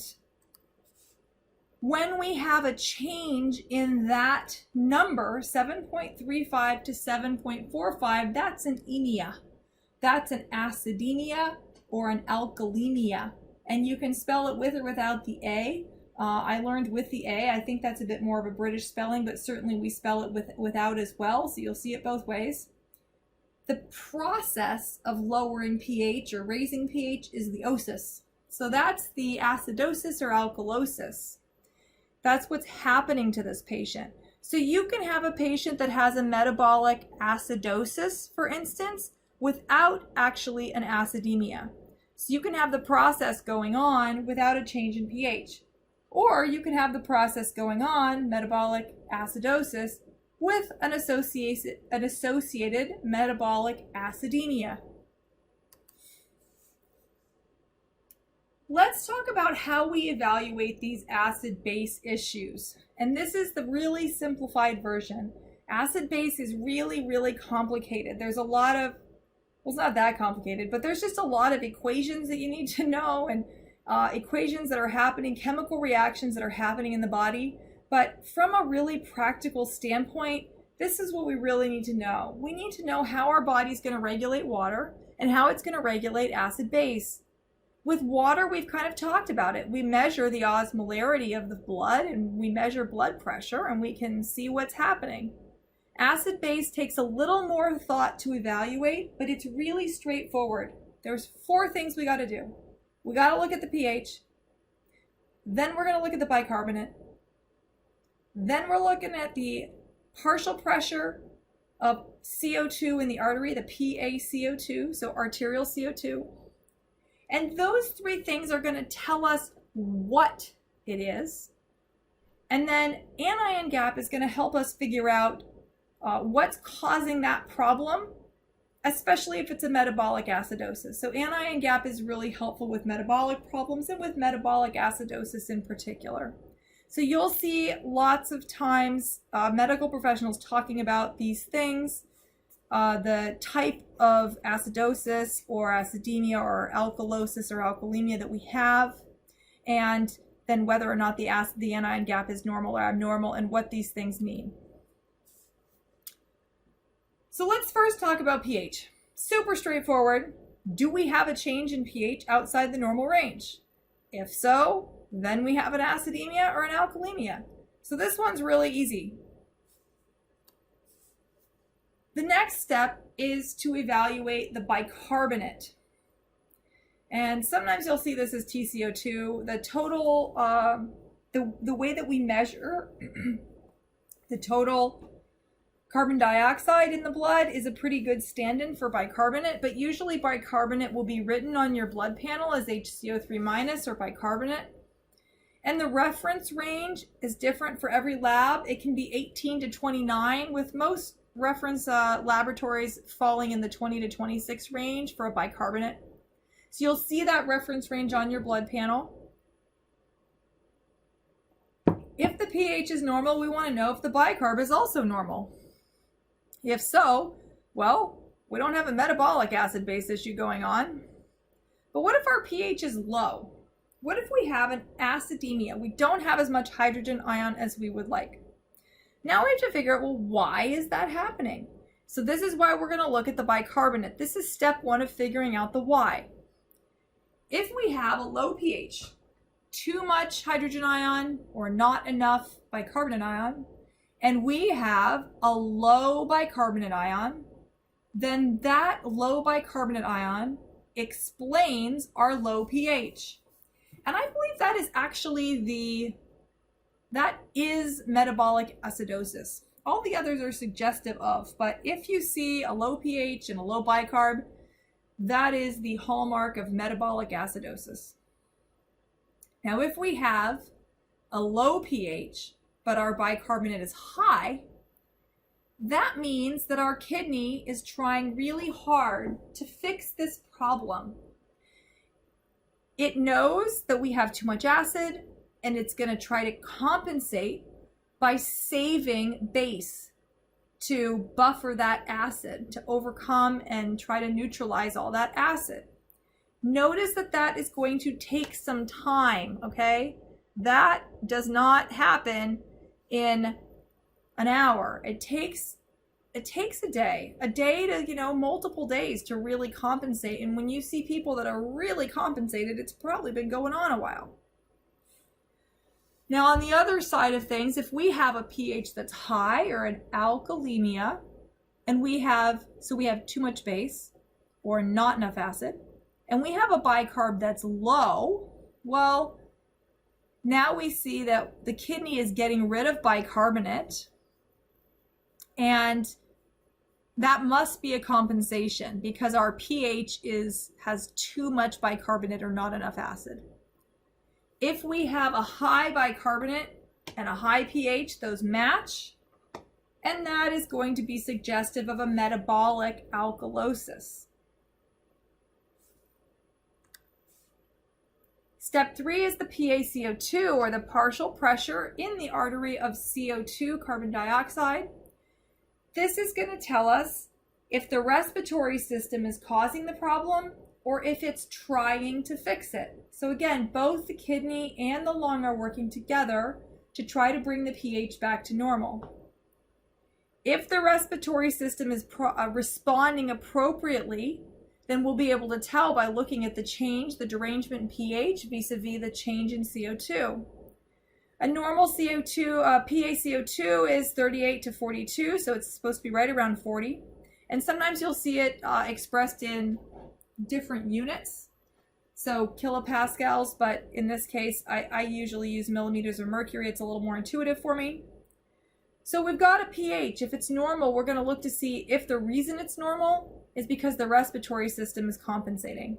when we have a change in that number, 7.35 to 7.45, that's an enia. That's an acidemia or an alkalemia. And you can spell it with or without the A. I learned with the A. I think that's a bit more of a British spelling, but certainly we spell it without as well, so you'll see it both ways. The process of lowering pH or raising pH is the osis. So that's the acidosis or alkalosis. That's what's happening to this patient. So you can have a patient that has a metabolic acidosis, for instance, without actually an acidemia. So you can have the process going on without a change in pH. Or you can have the process going on, metabolic acidosis, with an associated metabolic acidemia. Let's talk about how we evaluate these acid-base issues. And this is the really simplified version. Acid-base is really, really complicated. There's a lot of, well, it's not that complicated, but there's just a lot of equations that you need to know, and equations that are happening, chemical reactions that are happening in the body. But from a really practical standpoint, this is what we really need to know. We need to know how our body's going to regulate water and how it's going to regulate acid-base. With water, we've kind of talked about it. We measure the osmolarity of the blood, and we measure blood pressure, and we can see what's happening. Acid-base takes a little more thought to evaluate, but it's really straightforward. There's 4 things we got to do. We got to look at the pH. Then we're going to look at the bicarbonate. Then we're looking at the partial pressure of CO2 in the artery, the PaCO2, so arterial CO2. And those 3 things are going to tell us what it is. And then anion gap is going to help us figure out what's causing that problem, especially if it's a metabolic acidosis. So anion gap is really helpful with metabolic problems and with metabolic acidosis in particular. So you'll see lots of times medical professionals talking about these things, the type of acidosis or acidemia or alkalosis or alkalemia that we have, and then whether or not the anion gap is normal or abnormal and what these things mean. So let's first talk about pH. Super straightforward. Do we have a change in pH outside the normal range? If so, then we have an acidemia or an alkalemia. So this one's really easy. The next step is to evaluate the bicarbonate. And sometimes you'll see this as TCO2. The total, the way that we measure the total carbon dioxide in the blood is a pretty good stand-in for bicarbonate, but usually bicarbonate will be written on your blood panel as HCO3- or bicarbonate. And the reference range is different for every lab. It can be 18 to 29, with most reference laboratories falling in the 20 to 26 range for a bicarbonate. So you'll see that reference range on your blood panel. If the pH is normal, we want to know if the bicarb is also normal. If so, well, we don't have a metabolic acid-base issue going on. But what if our pH is low? What if we have an acidemia? We don't have as much hydrogen ion as we would like. Now we have to figure out, well, why is that happening? So this is why we're going to look at the bicarbonate. This is step 1 of figuring out the why. If we have a low pH, too much hydrogen ion or not enough bicarbonate ion, and we have a low bicarbonate ion, then that low bicarbonate ion explains our low pH. And I believe that is actually that is metabolic acidosis. All the others are suggestive of, but if you see a low pH and a low bicarb, that is the hallmark of metabolic acidosis. Now, if we have a low pH, but our bicarbonate is high, that means that our kidney is trying really hard to fix this problem. It knows that we have too much acid, and it's going to try to compensate by saving base to buffer that acid, to overcome and try to neutralize all that acid. Notice that that is going to take some time, okay? That does not happen in an hour. It takes a day to, multiple days to really compensate. And when you see people that are really compensated, it's probably been going on a while. Now, on the other side of things, if we have a pH that's high or an alkalemia, and we have too much base or not enough acid, and we have a bicarb that's low, well, now we see that the kidney is getting rid of bicarbonate And that must be a compensation because our pH has too much bicarbonate or not enough acid. If we have a high bicarbonate and a high pH, those match, and that is going to be suggestive of a metabolic alkalosis. Step 3 is the PaCO2, or the partial pressure in the artery of CO2, carbon dioxide. This is going to tell us if the respiratory system is causing the problem or if it's trying to fix it. So again, both the kidney and the lung are working together to try to bring the pH back to normal. If the respiratory system is responding appropriately, then we'll be able to tell by looking at the change, the derangement in pH vis-a-vis the change in CO2. A normal PaCO2 is 38 to 42, so it's supposed to be right around 40. And sometimes you'll see it expressed in different units, so kilopascals, but in this case, I usually use millimeters of mercury. It's a little more intuitive for me. So we've got a pH. If it's normal, we're going to look to see if the reason it's normal is because the respiratory system is compensating.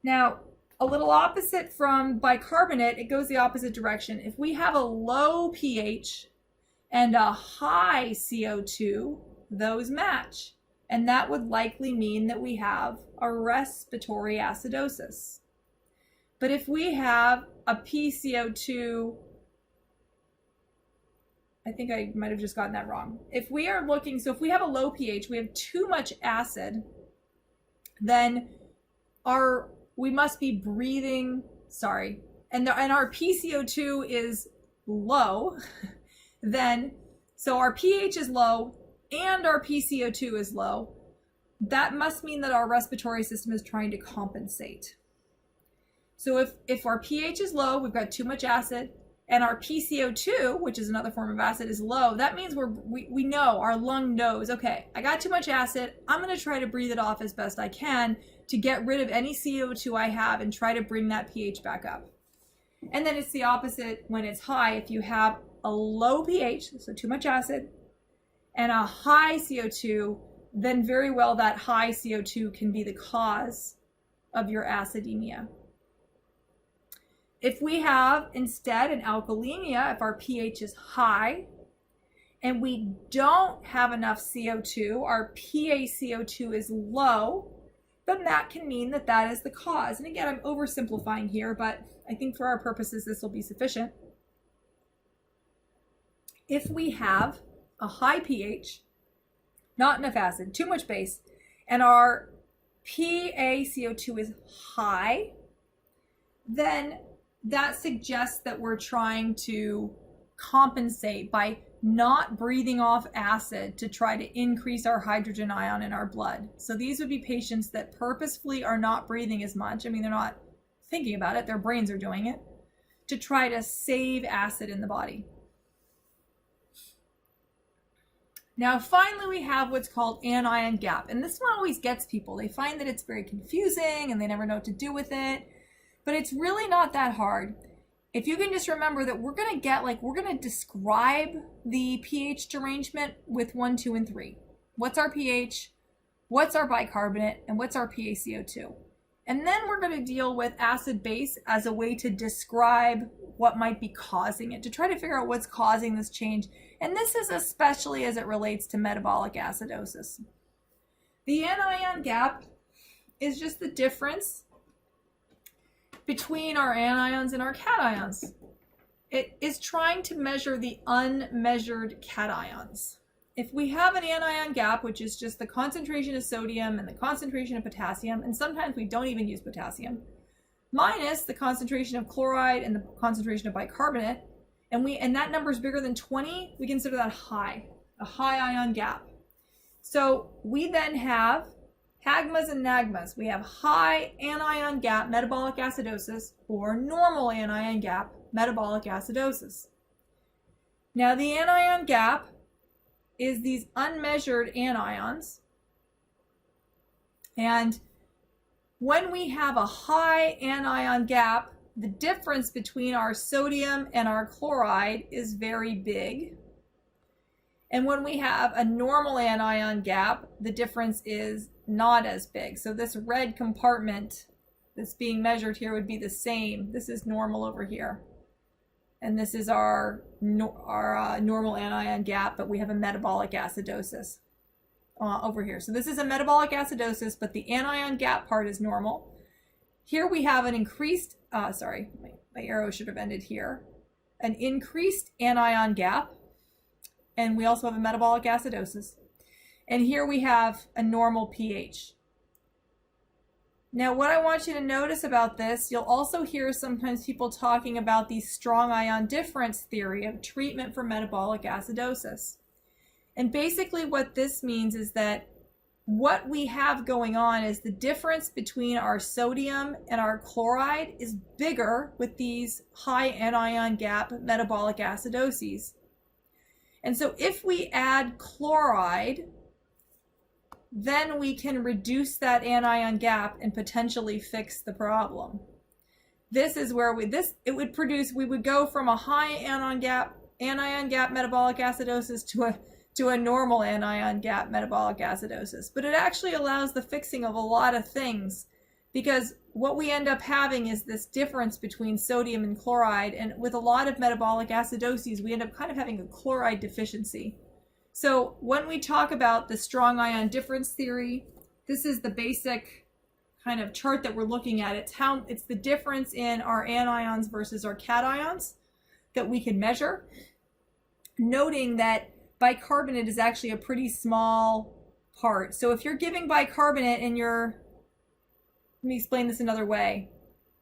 Now, a little opposite from bicarbonate, it goes the opposite direction. If we have a low pH and a high CO2, those match. And that would likely mean that we have a respiratory acidosis. But if we have a PCO2, I think I might have just gotten that wrong. If we are looking, so if we have a low pH, we have too much acid, then we must be breathing, and our PCO2 is low, then, so our pH is low and our PCO2 is low. That must mean that our respiratory system is trying to compensate. So if our pH is low, we've got too much acid, and our PCO2, which is another form of acid, is low, that means we know, our lung knows, okay, I got too much acid, I'm going to try to breathe it off as best I can to get rid of any CO2 I have and try to bring that pH back up. And then it's the opposite when it's high. If you have a low pH, so too much acid, and a high CO2, then very well that high CO2 can be the cause of your acidemia. If we have instead an alkalemia, if our pH is high and we don't have enough CO2, our PaCO2 is low, then that can mean that that is the cause. And again, I'm oversimplifying here, but I think for our purposes, this will be sufficient. If we have a high pH, not enough acid, too much base, and our PaCO2 is high, then that suggests that we're trying to compensate by not breathing off acid to try to increase our hydrogen ion in our blood. So these would be patients that purposefully are not breathing as much. I mean, they're not thinking about it, their brains are doing it, to try to save acid in the body. Now, finally, we have what's called anion gap. And this one always gets people. They find that it's very confusing and they never know what to do with it. But it's really not that hard. If you can just remember that we're going to describe the pH derangement with 1, 2, and 3. What's our pH? What's our bicarbonate? And what's our PaCO2? And then we're going to deal with acid base as a way to describe what might be causing it, to try to figure out what's causing this change. And this is especially as it relates to metabolic acidosis. The anion gap is just the difference between our anions and our cations. It is trying to measure the unmeasured cations. If we have an anion gap, which is just the concentration of sodium and the concentration of potassium, and sometimes we don't even use potassium, minus the concentration of chloride and the concentration of bicarbonate, and that number is bigger than 20, we consider that high, a high ion gap. So we then have HAGMAs and NAGMAs. We have high anion gap metabolic acidosis or normal anion gap metabolic acidosis. Now the anion gap is these unmeasured anions. And when we have a high anion gap, the difference between our sodium and our chloride is very big. And when we have a normal anion gap, the difference is not as big. So this red compartment that's being measured here would be the same. This is normal over here. And this is our normal anion gap, but we have a metabolic acidosis over here. So this is a metabolic acidosis, but the anion gap part is normal. Here we have an increased, sorry, my arrow should have ended here, an increased anion gap, and we also have a metabolic acidosis. And here we have a normal pH. Now, what I want you to notice about this, you'll also hear sometimes people talking about the strong ion difference theory of treatment for metabolic acidosis. And basically what this means is that what we have going on is the difference between our sodium and our chloride is bigger with these high anion gap metabolic acidoses. And so if we add chloride, then we can reduce that anion gap and potentially fix the problem. This is where we would go from a high anion gap metabolic acidosis to a normal anion gap metabolic acidosis. But it actually allows the fixing of a lot of things, because what we end up having is this difference between sodium and chloride, and with a lot of metabolic acidoses, we end up kind of having a chloride deficiency. So when we talk about the strong ion difference theory, this is the basic kind of chart that we're looking at. It's the difference in our anions versus our cations that we can measure, noting that bicarbonate is actually a pretty small part. So if you're giving bicarbonate and let me explain this another way.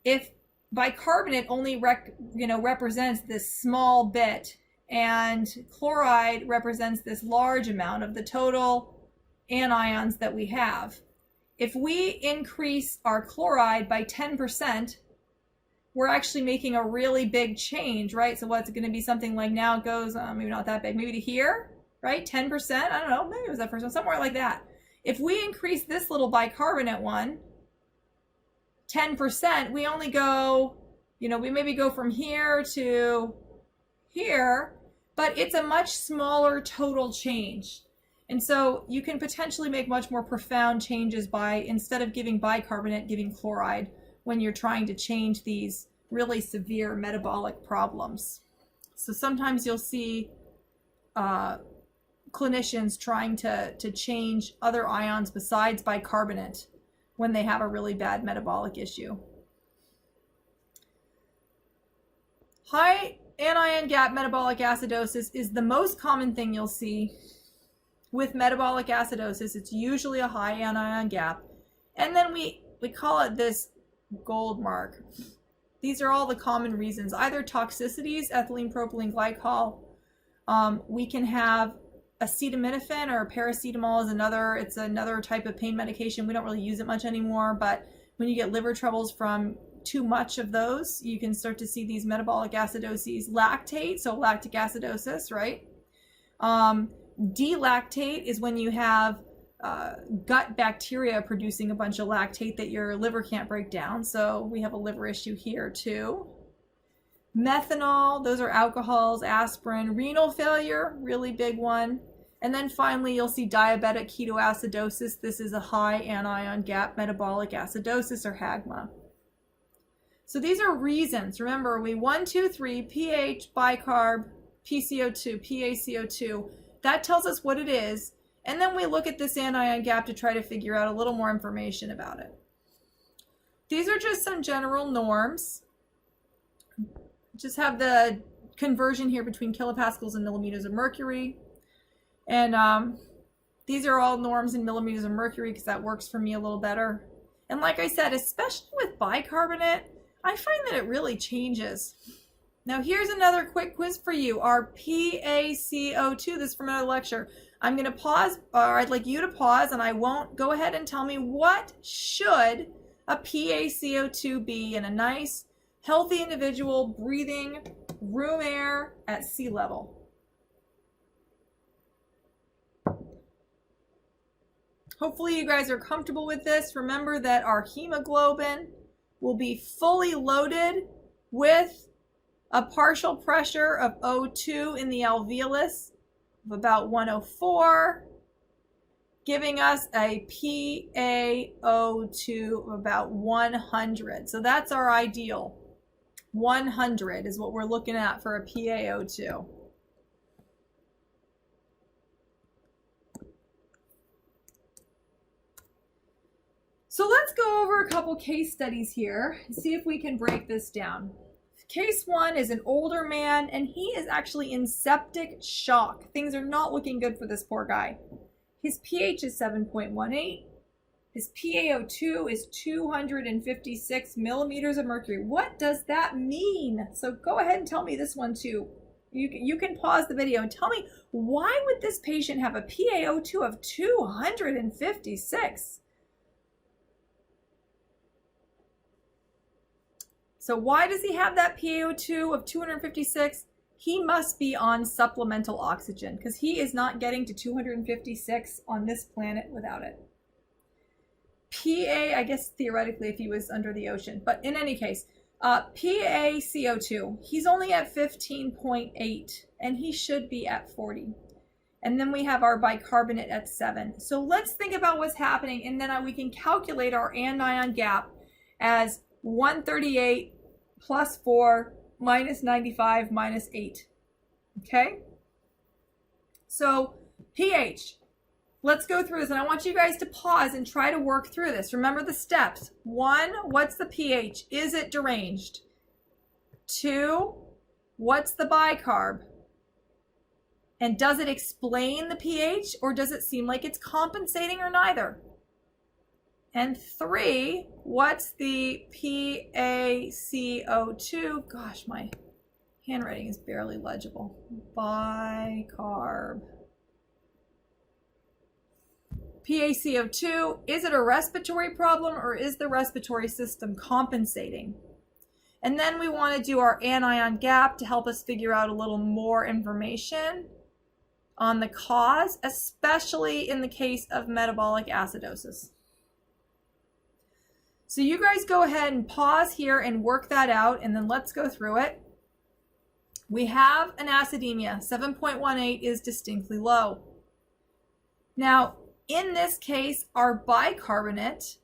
If bicarbonate only represents this small bit, and chloride represents this large amount of the total anions that we have, if we increase our chloride by 10%, we're actually making a really big change, right? So what's going to be something like, now it goes, maybe not that big, maybe to here, right? 10%, I don't know, maybe it was that first one, somewhere like that. If we increase this little bicarbonate one 10%, we only go, we maybe go from here to here, but it's a much smaller total change. And so you can potentially make much more profound changes by, instead of giving bicarbonate, giving chloride when you're trying to change these really severe metabolic problems. So sometimes you'll see clinicians trying to change other ions besides bicarbonate when they have a really bad metabolic issue. High anion gap metabolic acidosis is the most common thing you'll see with metabolic acidosis. It's usually a high anion gap. And then we call it this gold mark. These are all the common reasons, either toxicities, ethylene propylene glycol. We can have acetaminophen, or paracetamol is another type of pain medication. We don't really use it much anymore, but when you get liver troubles from too much of those, you can start to see these metabolic acidoses. Lactate, so lactic acidosis, right? Delactate is when you have gut bacteria producing a bunch of lactate that your liver can't break down. So we have a liver issue here too. Methanol, those are alcohols. Aspirin, renal failure, really big one. And then finally, you'll see diabetic ketoacidosis. This is a high anion gap metabolic acidosis, or HAGMA. So these are reasons. Remember, 1, 2, 3, pH, bicarb, PCO2, PaCO2. That tells us what it is. And then we look at this anion gap to try to figure out a little more information about it. These are just some general norms. Just have the conversion here between kilopascals and millimeters of mercury. And these are all norms in millimeters of mercury because that works for me a little better. And like I said, especially with bicarbonate, I find that it really changes. Now here's another quick quiz for you. Our PaCO2, this is from another lecture. I'm going to pause, or I'd like you to pause, and I won't. Go ahead and tell me, what should a PaCO2 be in a nice, healthy individual breathing room air at sea level? Hopefully you guys are comfortable with this. Remember that our hemoglobin will be fully loaded with a partial pressure of O2 in the alveolus. of about 104, giving us a PaO2 of about 100. So that's our ideal. 100 is what we're looking at for a PaO2. So let's go over a couple case studies here and see if we can break this down. Case one is an older man, and he is actually in septic shock. Things are not looking good for this poor guy. His pH is 7.18. His PaO2 is 256 millimeters of mercury. What does that mean? So go ahead and tell me this one too. You can pause the video and tell me, why would this patient have a PaO2 of 256? So why does he have that PaO2 of 256? He must be on supplemental oxygen because he is not getting to 256 on this planet without it. I guess theoretically if he was under the ocean, but in any case, PaCO2, he's only at 15.8 and he should be at 40. And then we have our bicarbonate at 7. So let's think about what's happening, and then we can calculate our anion gap as 138 plus 4 minus 95 minus 8. Okay? So pH. Let's go through this, and I want you guys to pause and try to work through this. Remember the steps. 1, what's the pH? Is it deranged? 2, what's the bicarb? And does it explain the pH, or does it seem like it's compensating, or neither? And 3, what's the PaCO2? Gosh, my handwriting is barely legible. Bicarb. PaCO2, is it a respiratory problem, or is the respiratory system compensating? And then we want to do our anion gap to help us figure out a little more information on the cause, especially in the case of metabolic acidosis. So you guys go ahead and pause here and work that out, and then let's go through it. We have an acidemia. 7.18 is distinctly low. Now, in this case, our bicarbonate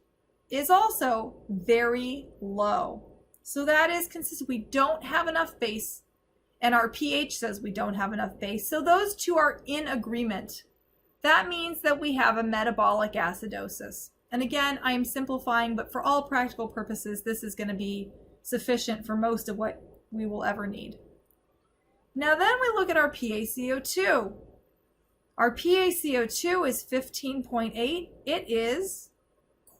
is also very low. So that is consistent. We don't have enough base, and our pH says we don't have enough base. So those two are in agreement. That means that we have a metabolic acidosis. And again, I am simplifying, but for all practical purposes, this is going to be sufficient for most of what we will ever need. Now then we look at our PaCO2. Our PaCO2 is 15.8. It is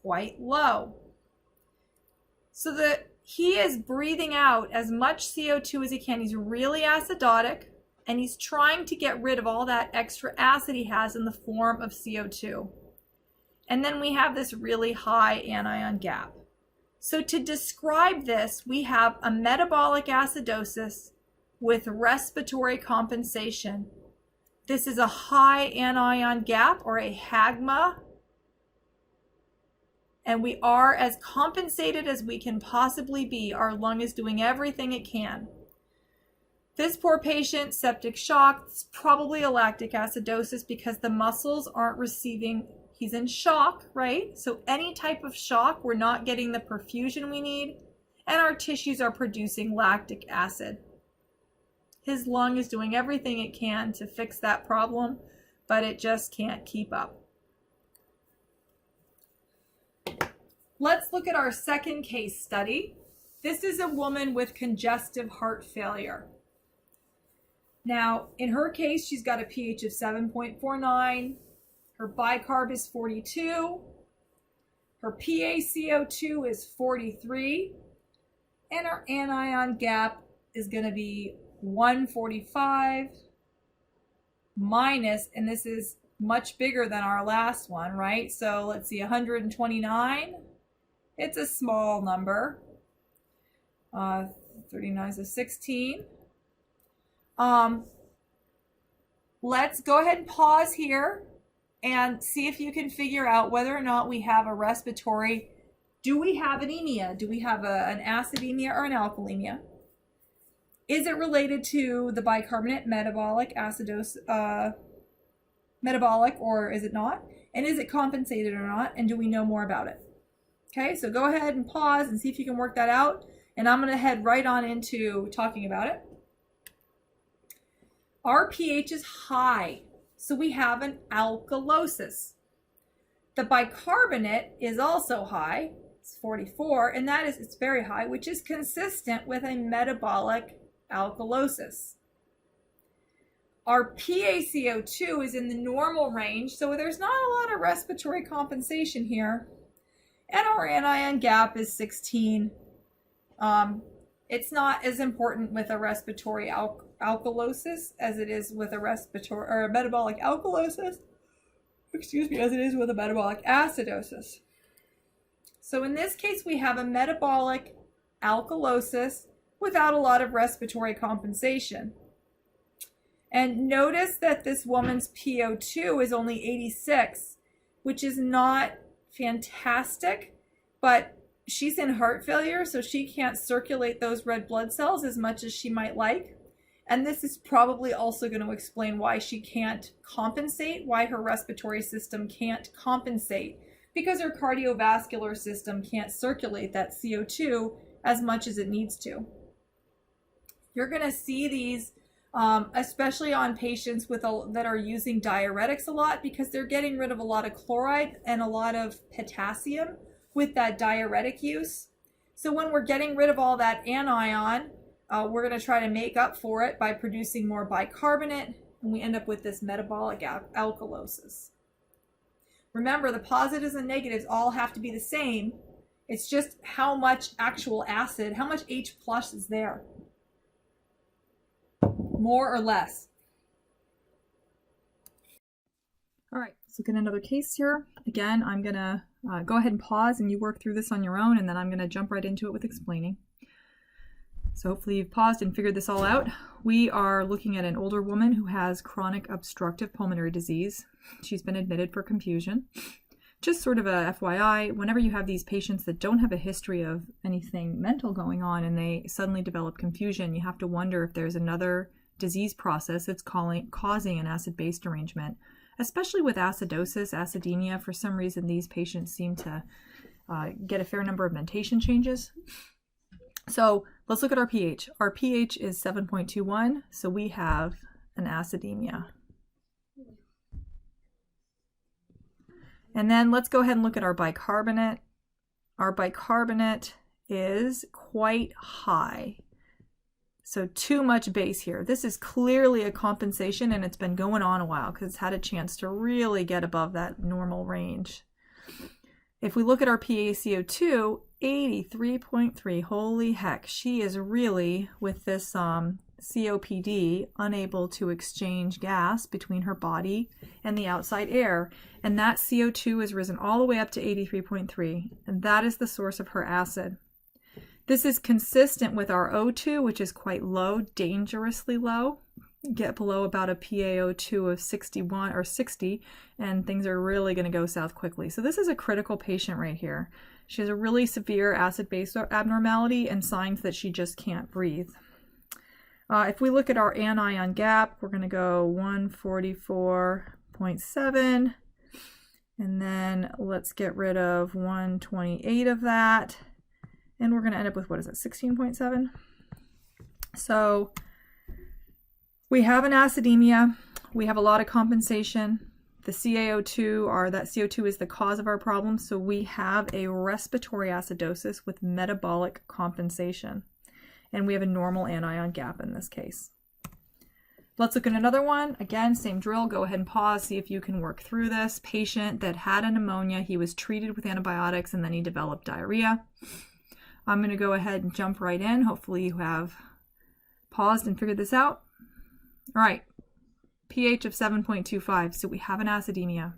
quite low. So he is breathing out as much CO2 as he can. He's really acidotic, and he's trying to get rid of all that extra acid he has in the form of CO2. And then we have this really high anion gap. So to describe this, we have a metabolic acidosis with respiratory compensation. This is a high anion gap, or a HAGMA, and we are as compensated as we can possibly be. Our lung is doing everything it can. This poor patient, septic shock, it's probably a lactic acidosis because the muscles aren't receiving. He's in shock, right? So any type of shock, we're not getting the perfusion we need, and our tissues are producing lactic acid. His lung is doing everything it can to fix that problem, but it just can't keep up. Let's look at our second case study. This is a woman with congestive heart failure. Now, in her case, she's got a pH of 7.49. Her bicarb is 42. Her PaCO2 is 43. And our anion gap is going to be 145 minus, and this is much bigger than our last one, right? So let's see, 129. It's a small number. 39 is a 16. Let's go ahead and pause here and see if you can figure out whether or not we have a respiratory. Do we have anemia? Do we have an acidemia or an alkalemia? Is it related to the bicarbonate metabolic acidosis, metabolic or is it not? And is it compensated or not? And do we know more about it? Okay, so go ahead and pause and see if you can work that out. And I'm going to head right on into talking about it. Our pH is high, so we have an alkalosis. The bicarbonate is also high, it's 44, and it's very high, which is consistent with a metabolic alkalosis. Our PaCO2 is in the normal range, so there's not a lot of respiratory compensation here. And our anion gap is 16. It's not as important with a respiratory alkalosis as it is with a respiratory or a metabolic alkalosis, as it is with a metabolic acidosis. So in this case, we have a metabolic alkalosis without a lot of respiratory compensation. And notice that this woman's PO2 is only 86, which is not fantastic, but she's in heart failure, so she can't circulate those red blood cells as much as she might like. And this is probably also going to explain why she can't compensate, why her respiratory system can't compensate, because her cardiovascular system can't circulate that CO2 as much as it needs to. You're going to see these especially on patients that are using diuretics a lot, because they're getting rid of a lot of chloride and a lot of potassium with that diuretic use. So when we're getting rid of all that anion, we're going to try to make up for it by producing more bicarbonate, and we end up with this metabolic alkalosis. Remember, the positives and negatives all have to be the same. It's just how much actual acid, how much H plus is there. More or less. All right, let's look at another case here. Again, I'm going to go ahead and pause and you work through this on your own, and then I'm going to jump right into it with explaining. So hopefully you've paused and figured this all out. We are looking at an older woman who has chronic obstructive pulmonary disease. She's been admitted for confusion. Just sort of a FYI, whenever you have these patients that don't have a history of anything mental going on and they suddenly develop confusion, you have to wonder if there's another disease process that's causing an acid-base derangement. Especially with acidosis, acidemia, for some reason these patients seem to get a fair number of mentation changes. So let's look at our pH. Our pH is 7.21, so we have an acidemia. And then let's go ahead and look at our bicarbonate. Our bicarbonate is quite high. So too much base here. This is clearly a compensation, and it's been going on a while because it's had a chance to really get above that normal range. If we look at our PaCO2, 83.3, holy heck, she is really, with this COPD, unable to exchange gas between her body and the outside air. And that CO2 has risen all the way up to 83.3, and that is the source of her acid. This is consistent with our O2, which is quite low, dangerously low. Get below about a PaO2 of 61 or 60, and things are really going to go south quickly. So this is a critical patient right here. She has a really severe acid-base abnormality and signs that she just can't breathe. If we look at our anion gap, we're going to go 144.7, and then let's get rid of 128 of that. And we're going to end up with, what is it, 16.7? So we have an acidemia. We have a lot of compensation. The CaO2, that CO2 is the cause of our problem. So we have a respiratory acidosis with metabolic compensation. And we have a normal anion gap in this case. Let's look at another one. Again, same drill. Go ahead and pause, see if you can work through this. Patient that had a pneumonia. He was treated with antibiotics and then he developed diarrhea. I'm going to go ahead and jump right in. Hopefully you have paused and figured this out. All right, pH of 7.25, so we have an acidemia.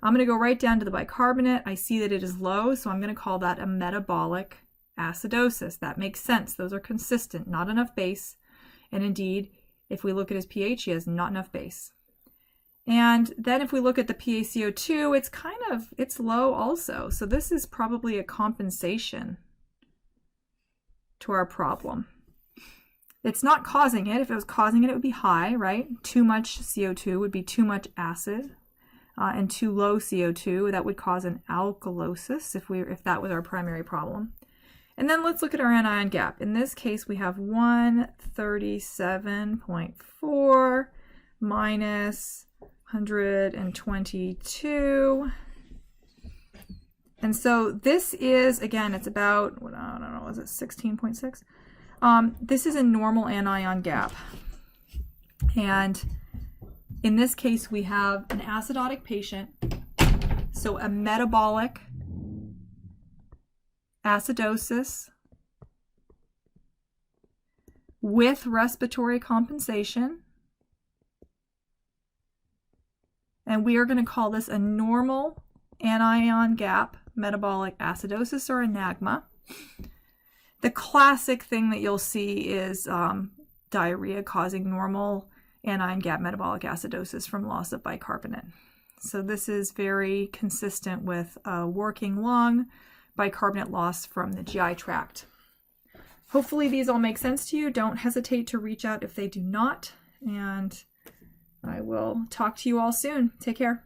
I'm going to go right down to the bicarbonate. I see that it is low, so I'm going to call that a metabolic acidosis. That makes sense. Those are consistent, not enough base. And indeed, if we look at his pH, he has not enough base. And then if we look at the PaCO2, it's low also. So this is probably a compensation to our problem. It's not causing it. If it was causing it, it would be high, right? Too much CO2 would be too much acid, and too low CO2, that would cause an alkalosis if that was our primary problem. And then let's look at our anion gap. In this case, we have 137.4 minus 122. And so this is, again, it's about, I don't know, is it 16.6? This is a normal anion gap. And in this case, we have an acidotic patient, so a metabolic acidosis with respiratory compensation. And we are going to call this a normal anion gap metabolic acidosis, or anagma. The classic thing that you'll see is diarrhea causing normal anion gap metabolic acidosis from loss of bicarbonate. So this is very consistent with a working lung, bicarbonate loss from the GI tract. Hopefully these all make sense to you. Don't hesitate to reach out if they do not, and I will talk to you all soon. Take care.